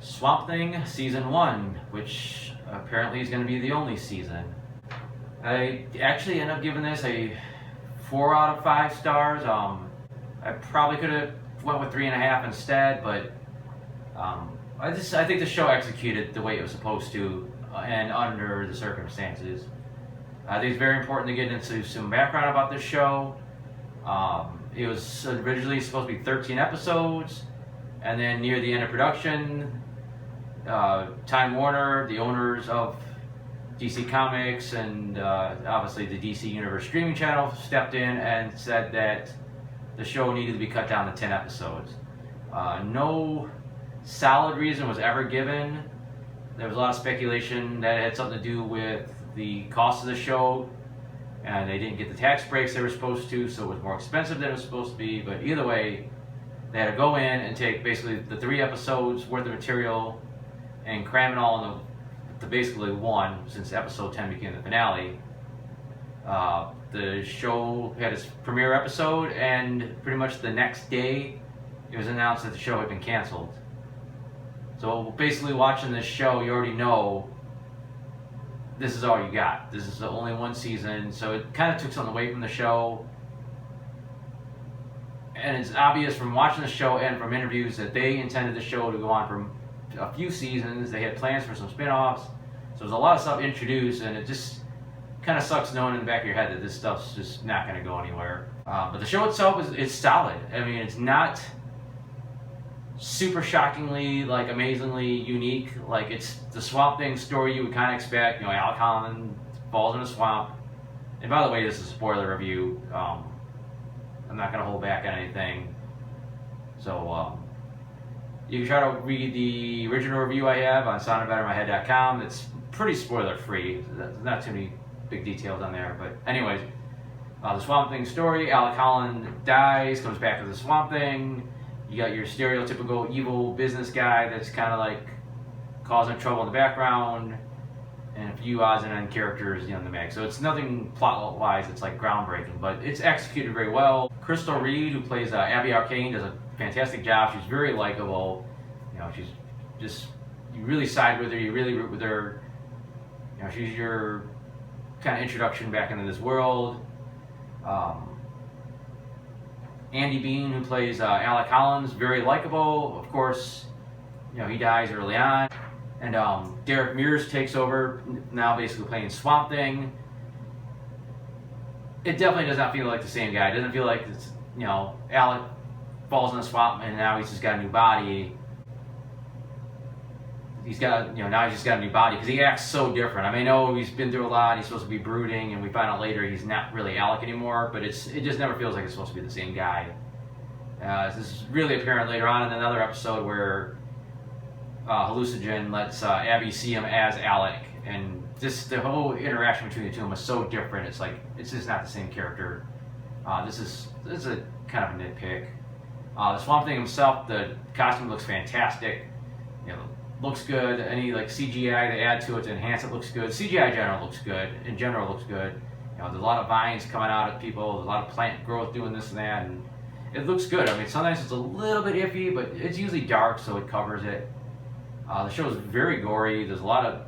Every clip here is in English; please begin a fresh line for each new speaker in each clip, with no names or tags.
Swamp Thing Season 1, which apparently is going to be the only season. I actually ended up giving this a 4 out of 5 stars. I probably could have went with 3.5 instead, but I think the show executed the way it was supposed to and under the circumstances. I think it's very important to get into some background about this show. It was originally supposed to be 13 episodes, and then near the end of production, Time Warner, the owners of DC Comics and obviously the DC Universe streaming channel, stepped in and said that the show needed to be cut down to 10 episodes. No solid reason was ever given. There was a lot of speculation that it had something to do with the cost of the show, and they didn't get the tax breaks they were supposed to, so it was more expensive than it was supposed to be. But either way, they had to go in and take basically the 3 episodes worth of material and cram it all into basically one, since episode 10 became the finale. The show had its premiere episode, and pretty much the next day it was announced that the show had been canceled. So basically, watching this show, you already know this is all you got. This is the only one season, so it kind of took something away from the show. And it's obvious from watching the show and from interviews that they intended the show to go on for a few seasons. They had plans for some spin-offs. So there's a lot of stuff introduced, and it just kind of sucks knowing in the back of your head that this stuff's just not going to go anywhere. But the show itself is solid. I mean, it's not super shockingly, like, amazingly unique. Like, it's the Swamp Thing story you would kind of expect. You know, Alec Holland falls in a swamp. And by the way, this is a spoiler review. I'm not going to hold back on anything. So, you can try to read the original review I have on soundofbettermyhead.com. It's pretty spoiler-free. There's not too many big details on there. But anyways, the Swamp Thing story. Alec Holland dies, comes back as the Swamp Thing. You got your stereotypical evil business guy that's kind of like causing trouble in the background, and a few odds and ends characters, in the mix. So it's nothing plot-wise that's like groundbreaking, but it's executed very well. Crystal Reed, who plays Abby Arcane, does a fantastic job. She's very likable. She's just, you really side with her. You really root with her. She's your kind of introduction back into this world. Andy Bean, who plays Alec Holland, very likable. Of course, he dies early on. And Derek Mears takes over, now basically playing Swamp Thing. It definitely does not feel like the same guy. It doesn't feel like it's, Alec falls in the swamp and now he's just got a new body. He's got, now he's just got a new body because he acts so different. I mean, I know he's been through a lot. He's supposed to be brooding, and we find out later he's not really Alec anymore. But it just never feels like it's supposed to be the same guy. This is really apparent later on in another episode where Hallucinogen lets Abby see him as Alec, and just the whole interaction between the two of them is so different. It's like it's just not the same character. This is a kind of a nitpick. The Swamp Thing himself, the costume looks fantastic. Looks good. Any like CGI to add to it to enhance it looks good. CGI in general looks good. There's a lot of vines coming out of people. There's a lot of plant growth doing this and that, and it looks good. I mean, sometimes it's a little bit iffy, but it's usually dark, so it covers it. The show is very gory. There's a lot of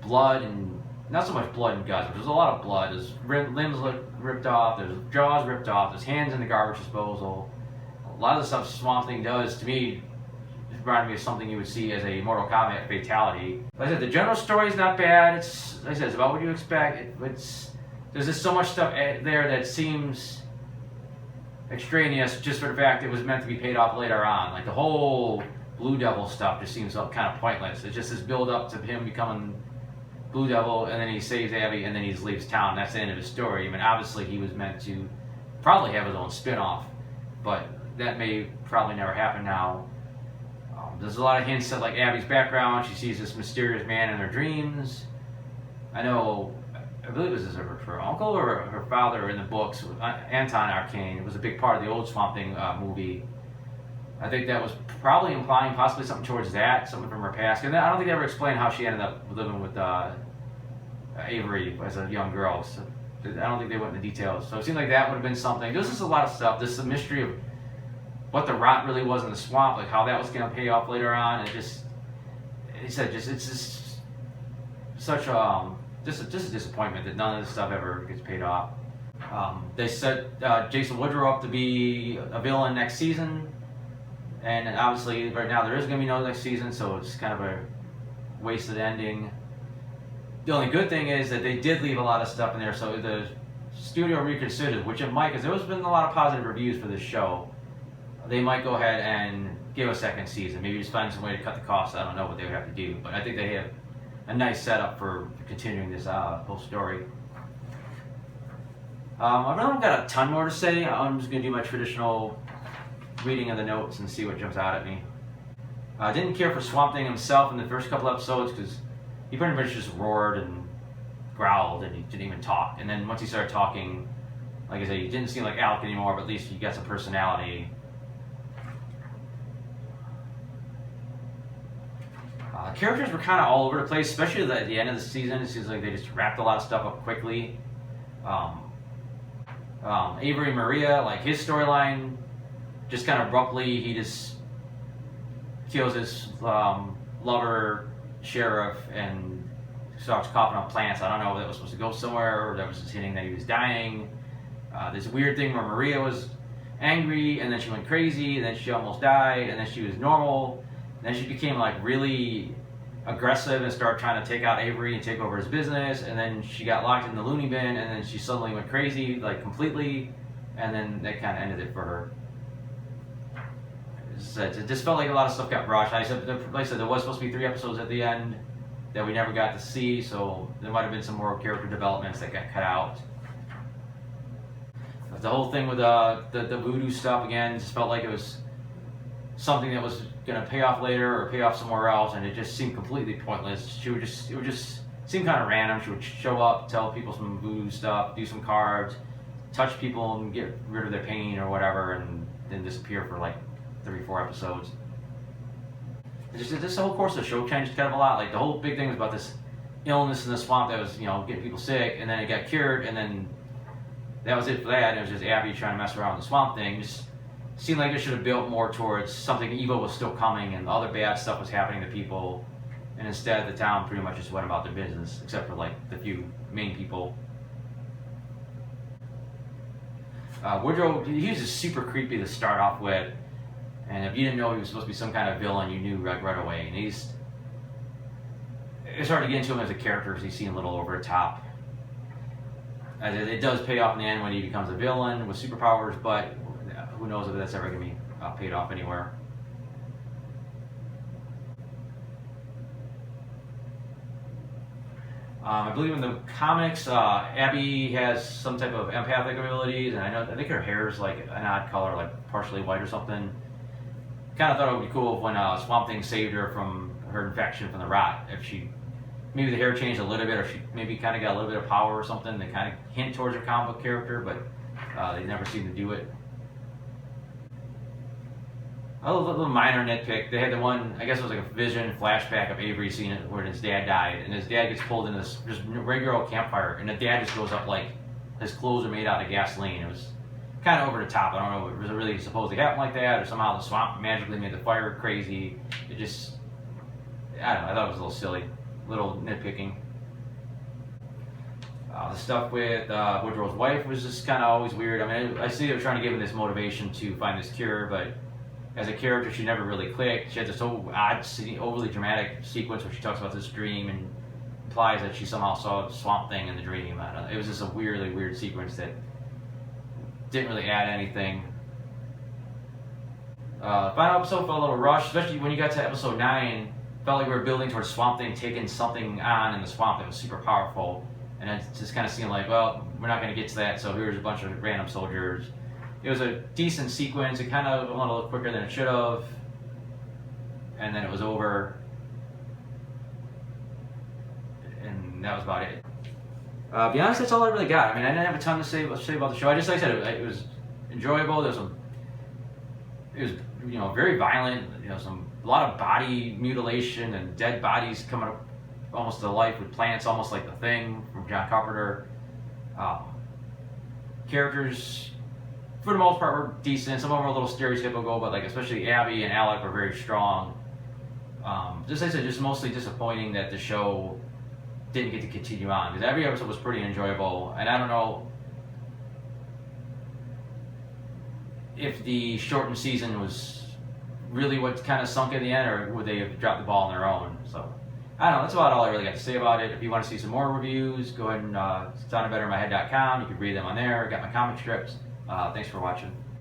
blood, and not so much blood and guts, but there's a lot of blood. There's limbs ripped off. There's jaws ripped off. There's hands in the garbage disposal. A lot of the stuff Swamp Thing does, to me, reminded me of something you would see as a Mortal Kombat fatality. Like I said, the general story is not bad. It's, like I said, it's about what you expect. There's just so much stuff there that seems extraneous just for the fact it was meant to be paid off later on. Like the whole Blue Devil stuff just seems kind of pointless. It's just this build up to him becoming Blue Devil, and then he saves Abby, and then he leaves town. That's the end of his story. I mean, obviously he was meant to probably have his own spin-off, but that may probably never happen now. There's a lot of hints at like Abby's background. She sees this mysterious man in her dreams. I believe this is her uncle or her father in the books, Anton Arcane. It was a big part of the old Swamp Thing movie. I think that was probably implying possibly something towards that, something from her past. And I don't think they ever explained how she ended up living with Avery as a young girl. So I don't think they went into details. So it seemed like that would have been something. There's just a lot of stuff. This is a mystery of what the rot really was in the swamp, like how that was going to pay off later on. He said, it's just such just a disappointment that none of this stuff ever gets paid off. They set Jason Woodrow up to be a villain next season, and obviously right now there is going to be no next season, so it's kind of a wasted ending. The only good thing is that they did leave a lot of stuff in there, so the studio reconsidered, which it might, because there's been a lot of positive reviews for this show. They might go ahead and give a second season. Maybe just find some way to cut the costs. I don't know what they would have to do, but I think they have a nice setup for continuing this whole story. I've not got a ton more to say. I'm just going to do my traditional reading of the notes and see what jumps out at me. I didn't care for Swamp Thing himself in the first couple episodes because he pretty much just roared and growled and he didn't even talk. And then once he started talking, like I said, he didn't seem like Alec anymore, but at least he got some personality. Characters were kind of all over the place, especially at the end of the season. It seems like they just wrapped a lot of stuff up quickly. Avery Maria, like his storyline, just kind of abruptly, he just kills his lover, sheriff, and starts coughing up plants. I don't know if that was supposed to go somewhere or that was just hinting that he was dying. This weird thing where Maria was angry, and then she went crazy, and then she almost died, and then she was normal. And then she became like really aggressive and started trying to take out Avery and take over his business. And then she got locked in the loony bin, and then she suddenly went crazy, like completely. And then that kind of ended it for her. It just felt like a lot of stuff got rushed. Like I said, there was supposed to be 3 episodes at the end that we never got to see, so there might have been some more character developments that got cut out. But the whole thing with the voodoo stuff, again, just felt like it was something that was going to pay off later or pay off somewhere else, and it just seemed completely pointless. It would just seem kind of random. She would show up, tell people some voodoo stuff, do some cards, touch people and get rid of their pain or whatever, and then disappear for like 3-4 episodes. This whole course of the show changed kind of a lot. Like the whole big thing was about this illness in the swamp that was, getting people sick, and then it got cured, and then that was it for that. It was just Abby trying to mess around with the swamp thing. Just seemed like it should have built more towards something evil was still coming and other bad stuff was happening to people, and instead the town pretty much just went about their business, except for like the few main people. Woodrow, he was just super creepy to start off with, and if you didn't know he was supposed to be some kind of villain, you knew right away. And it's hard to get into him as a character because he seemed a little over the top. It does pay off in the end when he becomes a villain with superpowers, but who knows if that's ever going to be paid off anywhere. I believe in the comics, Abby has some type of empathic abilities, and I think her hair is like an odd color, like partially white or something. Kind of thought it would be cool when Swamp Thing saved her from her infection from the rot. If maybe the hair changed a little bit, or she maybe kind of got a little bit of power or something. They kind of hint towards her comic book character, but they never seem to do it. A little minor nitpick. They had the one, I guess it was like a vision flashback of Avery seeing it where his dad died, and his dad gets pulled into this just regular old campfire, and the dad just goes up like his clothes are made out of gasoline. It was kind of over the top. I don't know if it was really supposed to happen like that, or somehow the swamp magically made the fire crazy. It just, I don't know, I thought it was a little silly, little nitpicking. The stuff with Woodrow's wife was just kind of always weird. I mean, I see they were trying to give him this motivation to find this cure, but as a character, she never really clicked. She had this odd, overly dramatic sequence where she talks about this dream and implies that she somehow saw the Swamp Thing in the dream. I don't know. It was just a weirdly weird sequence that didn't really add anything. Final episode felt a little rushed, especially when you got to episode 9. Felt like we were building towards Swamp Thing taking something on in the swamp that was super powerful. And it just kind of seemed like, well, we're not going to get to that, so here's a bunch of random soldiers. It was a decent sequence. It kind of went a little quicker than it should have. And then it was over. And that was about it. To be honest, that's all I really got. I mean, I didn't have a ton to say about the show. Like I said, it was enjoyable. It was very violent. A lot of body mutilation and dead bodies coming up almost to life with plants, almost like The Thing from John Carpenter. Characters for the most part, were decent. Some of them were a little stereotypical, but like especially Abby and Alec were very strong. Just like I said, just mostly disappointing that the show didn't get to continue on, because every episode was pretty enjoyable, and I don't know if the shortened season was really what kind of sunk in the end, or would they have dropped the ball on their own. So I don't know, that's about all I really got to say about it. If you want to see some more reviews, go ahead and it's onabettermyhead.com. You can read them on there. I got my comic strips. Thanks for watching.